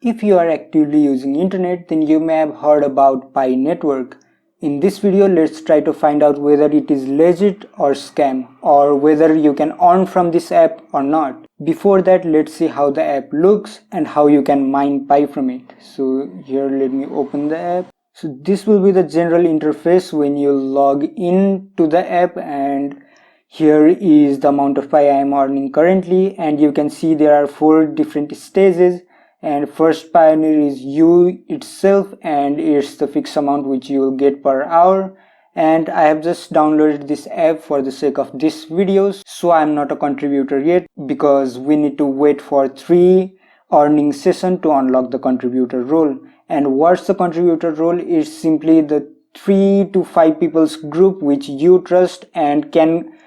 If you are actively using internet, then you may have heard about Pi network. In this video, let's try to find out whether it is legit or scam, or whether you can earn from this app or not. Before that, let's see how the app looks and how you can mine Pi from it. So here, let me open the app. So this will be the general interface when you log in to the app, and here is the amount of Pi I am earning currently, and you can see there are 4 different stages. And first pioneer is U itself, and it's the fixed amount which you will get per hour. And I have just downloaded this app for the sake of this videos, so I'm not a contributor yet because we need to wait for 3 earning session to unlock the contributor role. And what's the contributor role? Is simply the 3 to 5 people's group which you trust and can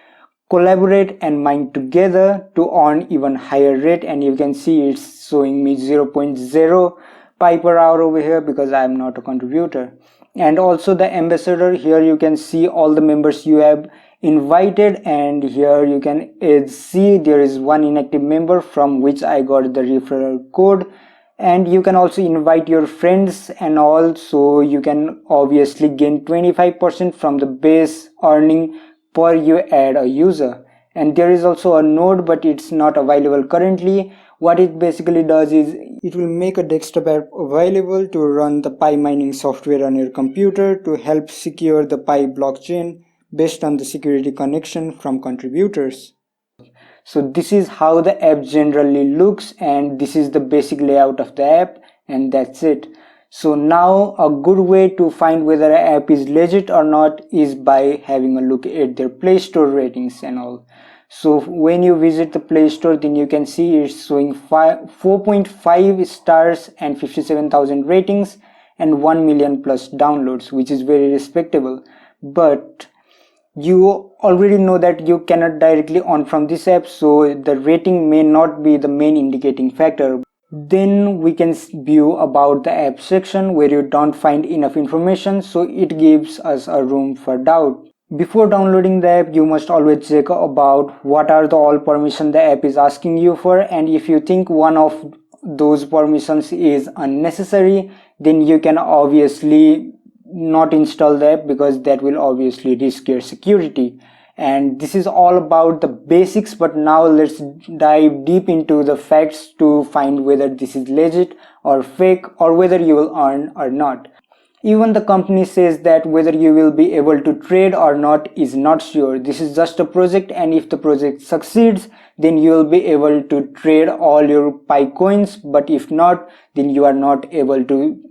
collaborate and mine together to earn even higher rate. And you can see it's showing me 0.0 Pi per hour over here because I am not a contributor. And also the ambassador, here you can see all the members you have invited, and here you can see there is one inactive member from which I got the referral code. And you can also invite your friends and all, so you can obviously gain 25% from the base earning per you add a user. And there is also a node, but it's not available currently. What it basically does is it will make a desktop app available to run the Pi mining software on your computer to help secure the Pi blockchain based on the security connection from contributors. So this is how the app generally looks, and this is the basic layout of the app, and that's it. So now a good way to find whether an app is legit or not is by having a look at their Play Store ratings and all. So when you visit the Play Store, then you can see it's showing 4.5 stars and 57,000 ratings and 1 million plus downloads, which is very respectable. But you already know that you cannot directly earn from this app, so the rating may not be the main indicating factor. Then we can view about the app section where you don't find enough information, so it gives us a room for doubt. Before downloading the app, you must always check about what are the all permissions the app is asking you for, and if you think one of those permissions is unnecessary, then you can obviously not install the app because that will obviously risk your security. And this is all about the basics, but now let's dive deep into the facts to find whether this is legit or fake, or whether you will earn or not. Even the company says that whether you will be able to trade or not is not sure. This is just a project, and if the project succeeds, then you will be able to trade all your Pi coins, but if not, then you are not able to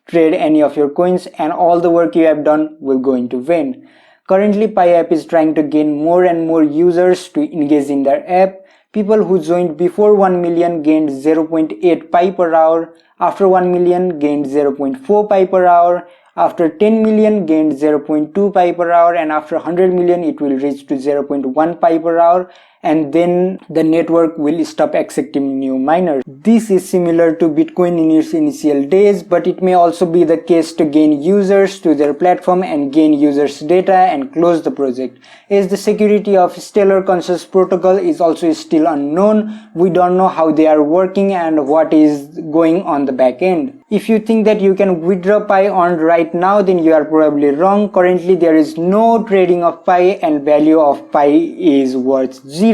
trade any of your coins, and all the work you have done will go into vain. Currently, Pi app is trying to gain more and more users to engage in their app. People who joined before 1 million gained 0.8 Pi per hour, after 1 million gained 0.4 Pi per hour, after 10 million gained 0.2 Pi per hour, and after 100 million it will reach to 0.1 Pi per hour, and then the network will stop accepting new miners. This is similar to Bitcoin in its initial days, but it may also be the case to gain users to their platform and gain users' data and close the project. As the security of Stellar Consensus Protocol is also still unknown, we don't know how they are working and what is going on the back end. If you think that you can withdraw Pi earned right now, then you are probably wrong. Currently there is no trading of Pi, and value of Pi is worth 0.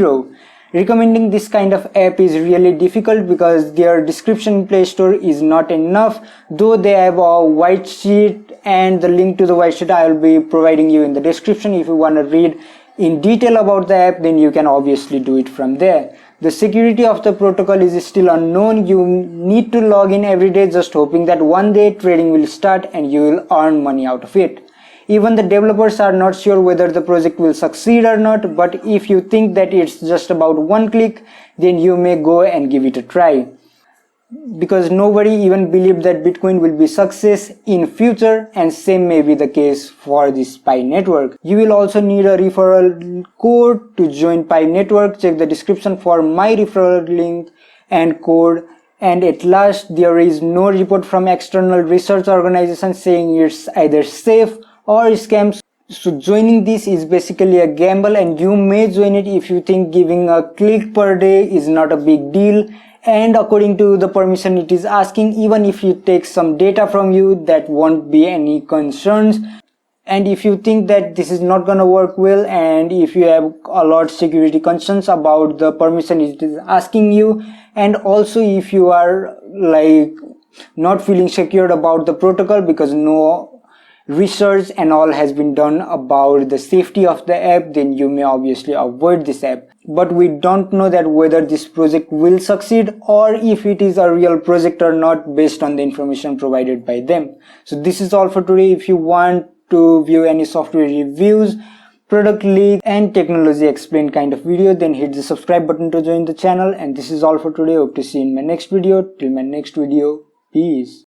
Recommending this kind of app is really difficult because their description in Play Store is not enough, though they have a white sheet, and the link to the white sheet I will be providing you in the description. If you want to read in detail about the app, then you can obviously do it from there. The security of the protocol is still unknown. You need to log in every day just hoping that one day trading will start and you will earn money out of it. Even the developers are not sure whether the project will succeed or not, but if you think that it's just about one click, then you may go and give it a try. Because nobody even believed that Bitcoin will be success in future, and same may be the case for this Pi network. You will also need a referral code to join Pi network. Check the description for my referral link and code. And at last, there is no report from external research organizations saying it's either safe or scams. So joining this is basically a gamble, and you may join it if you think giving a click per day is not a big deal and according to the permission it is asking, even if it takes some data from you, that won't be any concerns. And if you think that this is not gonna work well, and if you have a lot security concerns about the permission it is asking you, and also if you are like not feeling secured about the protocol because no research and all has been done about the safety of the app, then you may obviously avoid this app. But we don't know that whether this project will succeed or if it is a real project or not based on the information provided by them. So this is all for today. If you want to view any software reviews, product leak and technology explained kind of video, then hit the subscribe button to join the channel. And this is all for today. Hope to see you in my next video. Till my next video, peace.